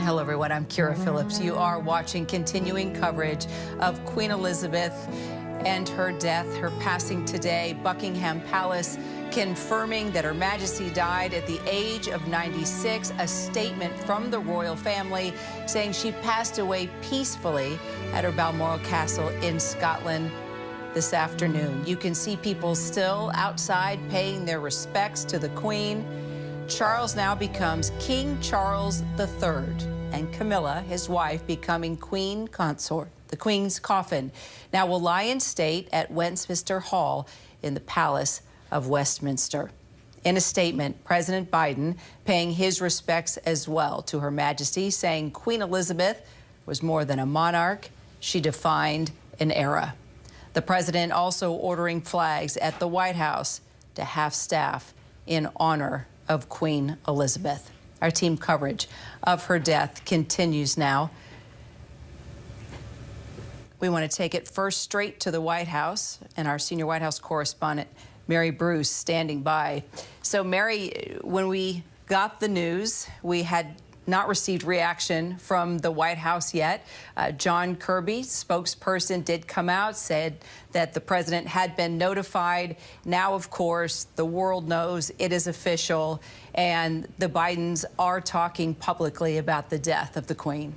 Hello, everyone. I'm Kira Phillips. You are watching continuing coverage of Queen Elizabeth and her death, her passing today. Buckingham Palace confirming that Her Majesty died at the age of 96. A statement from the royal family saying she passed away peacefully at her Balmoral Castle in Scotland this afternoon. You can see people still outside paying their respects to the Queen. Charles now becomes King Charles III, and Camilla, his wife, becoming Queen Consort. The Queen's coffin now will lie in state at Westminster Hall in the Palace of Westminster. In a statement, President Biden paying his respects as well to Her Majesty, saying Queen Elizabeth was more than a monarch. She defined an era. The president also ordering flags at the White House to half-staff in honor of Queen Elizabeth. Our team coverage of her death continues now. We want to take it first straight to the White House, and our senior White House correspondent, Mary Bruce, standing by. So, Mary, when we got the news, we had not received reaction from the White House yet. John Kirby, spokesperson, did come out, said that the president had been notified. Now, of course, the world knows it is official, and the Bidens are talking publicly about the death of the Queen.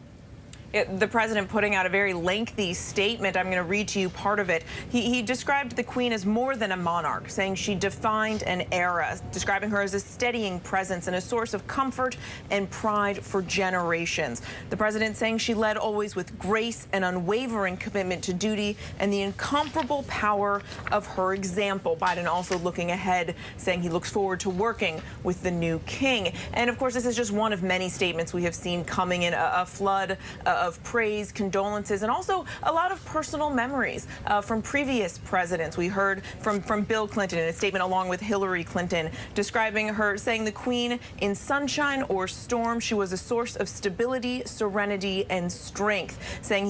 The president putting out a very lengthy statement. I'm going to read to you part of it. He described the Queen as more than a monarch, saying she defined an era, describing her as a steadying presence and a source of comfort and pride for generations. The president saying she led always with grace and unwavering commitment to duty and the incomparable power of her example. Biden also looking ahead, saying he looks forward to working with the new king. And of course, this is just one of many statements we have seen coming in, a flood of praise, condolences, and also a lot of personal memories from previous presidents. We heard from Bill Clinton in a statement along with Hillary Clinton, describing her, saying the Queen in sunshine or storm, she was a source of stability, serenity, and strength, saying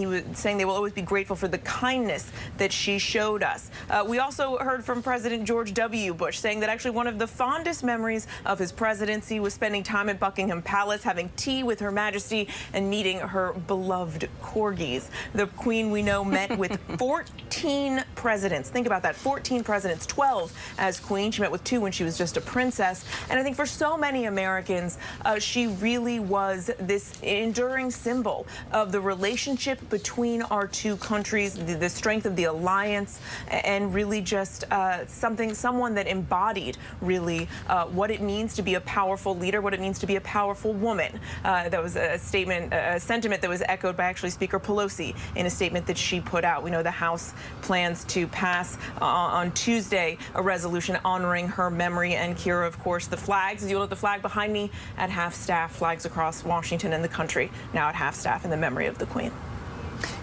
they will always be grateful for the kindness that she showed us. We also heard from President George W. Bush saying that actually one of the fondest memories of his presidency was spending time at Buckingham Palace, having tea with Her Majesty and meeting her beloved corgis. The Queen, we know, met with 14 presidents. Think about that, 14 presidents, 12 as Queen. She met with 2 when she was just a princess. And I think for so many Americans, she really was this enduring symbol of the relationship between our two countries, the strength of the alliance, and really just someone that embodied really what it means to be a powerful leader, what it means to be a powerful woman. That was a statement, a sentiment that was echoed by actually Speaker Pelosi in a statement that she put out. We know the House plans to pass on Tuesday a resolution honoring her memory. And Kira, of course, the flags, as you look at the flag behind me, at half-staff, flags across Washington and the country, now at half-staff in the memory of the Queen.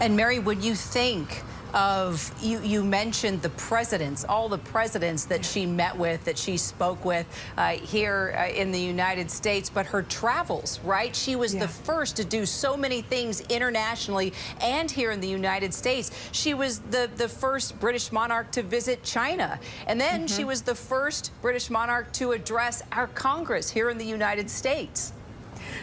And Mary, when you think of, you mentioned the presidents, all the presidents that she met with, that she spoke with here in the United States, but her travels, right? She was the first to do so many things internationally and here in the United States. She was the first British monarch to visit China. And then she was the first British monarch to address our Congress here in the United States.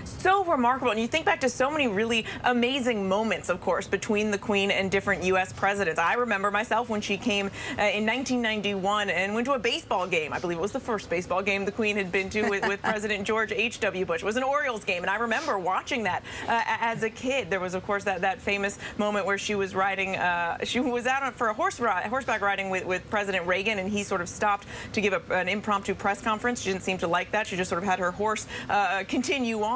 So remarkable. And you think back to so many really amazing moments, of course, between the Queen and different U.S. presidents. I remember myself when she came in 1991 and went to a baseball game. I believe it was the first baseball game the Queen had been to with President George H.W. Bush. It was an Orioles game, and I remember watching that as a kid. There was, of course, that famous moment where she was riding, she was out for a horseback riding with President Reagan, and he sort of stopped to give an impromptu press conference. She didn't seem to like that. She just sort of had her horse continue on.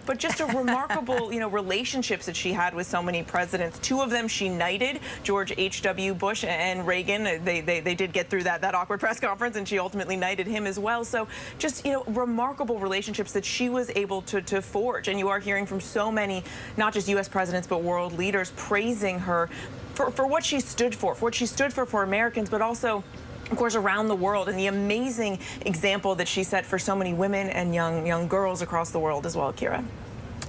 But just a remarkable, relationships that she had with so many presidents. 2 of them she knighted, George H.W. Bush and Reagan. They did get through that awkward press conference, and she ultimately knighted him as well. So just, remarkable relationships that she was able to forge. And you are hearing from so many, not just U.S. presidents, but world leaders praising her for what she stood for what she stood for Americans, but also, of course, around the world, and the amazing example that she set for so many women and young girls across the world as well, Kira.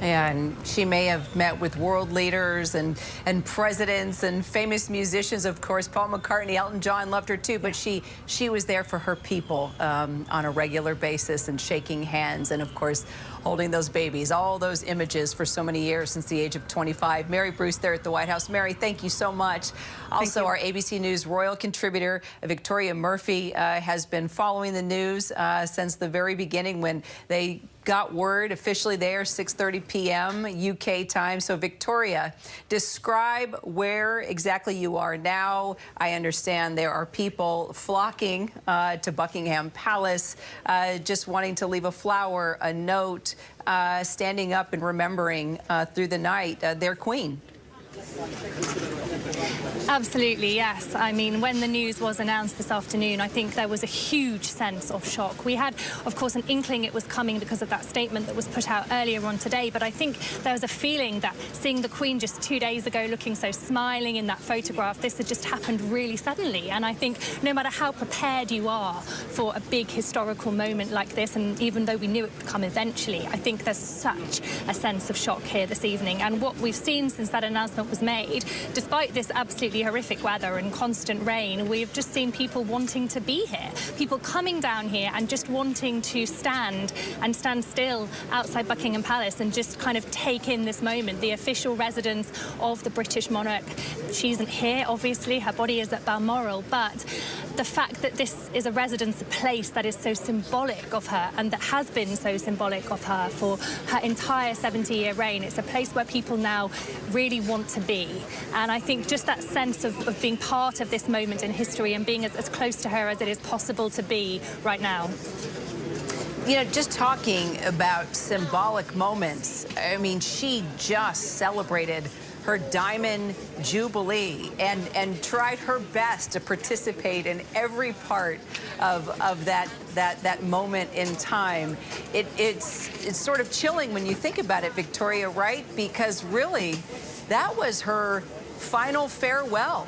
And she may have met with world leaders and presidents and famous musicians. Of course, Paul McCartney, Elton John loved her too, but she was there for her people on a regular basis and shaking hands. And of course, holding those babies, all those images for so many years since the age of 25. Mary Bruce there at the White House. Mary, thank you so much. Also, our ABC News royal contributor, Victoria Murphy, has been following the news since the very beginning when they got word officially there, 6:30 p.m. UK time. So, Victoria, describe where exactly you are now. I understand there are people flocking to Buckingham Palace, just wanting to leave a flower, a note, standing up and remembering through the night their queen. Absolutely, yes. I mean, when the news was announced this afternoon, I think there was a huge sense of shock. We had, of course, an inkling it was coming because of that statement that was put out earlier on today, but I think there was a feeling that seeing the Queen just 2 days ago looking so smiling in that photograph, this had just happened really suddenly. And I think no matter how prepared you are for a big historical moment like this, and even though we knew it would come eventually, I think there's such a sense of shock here this evening. And what we've seen since that announcement was made, despite this absolutely horrific weather and constant rain, we've just seen people wanting to be here, people coming down here and just wanting to stand still outside Buckingham Palace and just kind of take in this moment, the official residence of the British monarch. She isn't here, obviously, her body is at Balmoral, but the fact that this is a residence, a place that is so symbolic of her and that has been so symbolic of her for her entire 70-year reign, it's a place where people now really want to be. And I think just that sense of being part of this moment in history and being as close to her as it is possible to be right now. You know, just talking about symbolic moments, I mean, she just celebrated her Diamond Jubilee and tried her best to participate in every part of that moment in time. It's sort of chilling when you think about it, Victoria, right? Because really, that was her final farewell.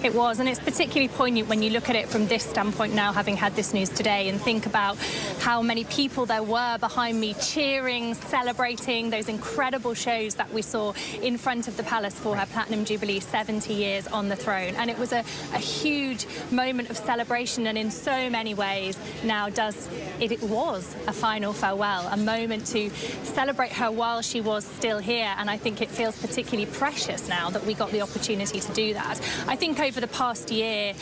It was, and it's particularly poignant when you look at it from this standpoint now, having had this news today, and think about how many people there were behind me cheering, celebrating those incredible shows that we saw in front of the palace for her Platinum Jubilee, 70 years on the throne. And it was a huge moment of celebration, and in so many ways now it was a final farewell, a moment to celebrate her while she was still here. And I think it feels particularly precious now that we got the opportunity to do that. I think over the past year,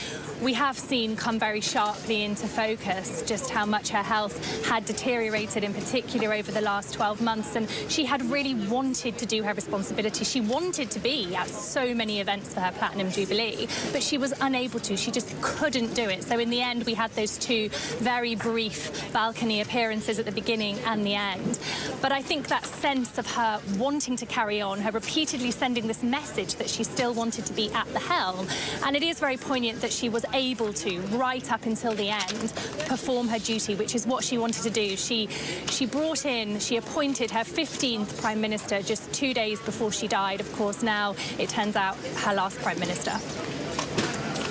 we have seen come very sharply into focus just how much her health had deteriorated, in particular over the last 12 months. And she had really wanted to do her responsibility. She wanted to be at so many events for her Platinum Jubilee, but she was unable to. She just couldn't do it. So in the end, we had those two very brief balcony appearances at the beginning and the end. But I think that sense of her wanting to carry on, her repeatedly sending this message that she still wanted to be at the helm. And it is very poignant that she was able to, right up until the end, perform her duty, which is what she wanted to do. She appointed her 15th Prime Minister just 2 days before she died. Of course, now it turns out her last Prime Minister.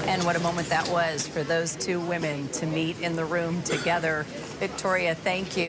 And what a moment that was for those two women to meet in the room together. Victoria, thank you.